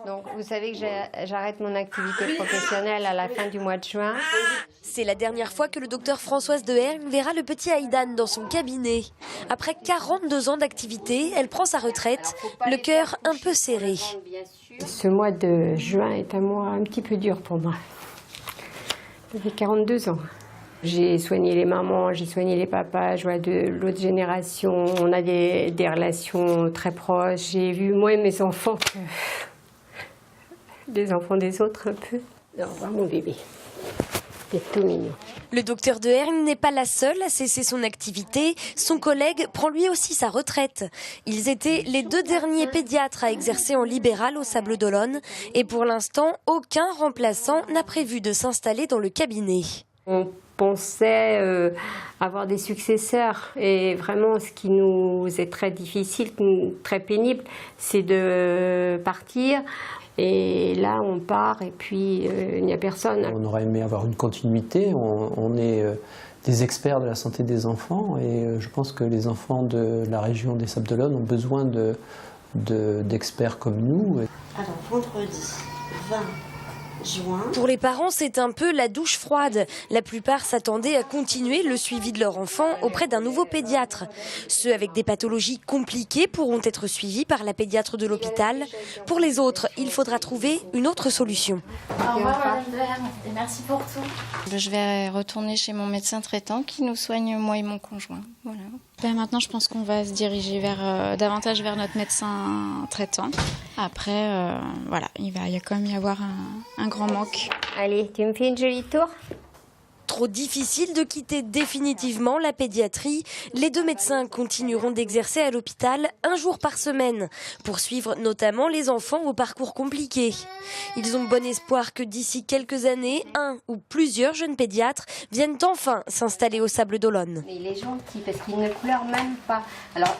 Donc vous savez que j'arrête mon activité professionnelle à la fin du mois de juin. C'est la dernière fois que le docteur Françoise Dehergne verra le petit Aïdan dans son cabinet. Après 42 ans d'activité, elle prend sa retraite, le cœur un peu serré. Ce mois de juin est un mois un petit peu dur pour moi. J'ai 42 ans. J'ai soigné les mamans, j'ai soigné les papas, je vois de l'autre génération. On a des relations très proches. J'ai vu, moi et mes enfants, des enfants des autres un peu. Au revoir mon bébé. C'est tout mignon. Le docteur Dehergne n'est pas la seule à cesser son activité. Son collègue prend lui aussi sa retraite. Ils étaient les 2 derniers pédiatres à exercer en libéral au Sables-d'Olonne. Et pour l'instant, aucun remplaçant n'a prévu de s'installer dans le cabinet. On pensait avoir des successeurs. Et vraiment, ce qui nous est très difficile, très pénible, c'est de partir. Et là, on part et puis il n'y a personne. On aurait aimé avoir une continuité. On est des experts de la santé des enfants et je pense que les enfants de la région des Sables-d'Olonne ont besoin d'experts comme nous. Alors, vendredi 20 juin. Pour les parents, c'est un peu la douche froide. La plupart s'attendaient à continuer le suivi de leur enfant auprès d'un nouveau pédiatre. Ceux avec des pathologies compliquées pourront être suivis par la pédiatre de l'hôpital. Pour les autres, il faudra trouver une autre solution. Au revoir Madame Dehergne et merci pour tout. Je vais retourner chez mon médecin traitant qui nous soigne moi et mon conjoint. Voilà. Maintenant, je pense qu'on va se diriger davantage vers notre médecin traitant. Après, voilà, il va quand même y avoir un grand manque. Allez, tu me fais une jolie tour ? Trop difficile de quitter définitivement la pédiatrie. Les 2 médecins continueront d'exercer à l'hôpital 1 jour par semaine pour suivre notamment les enfants au parcours compliqué. Ils ont bon espoir que d'ici quelques années, un ou plusieurs jeunes pédiatres viennent enfin s'installer au Sables-d'Olonne. Mais il est gentil parce qu'il ne pleure même pas. Alors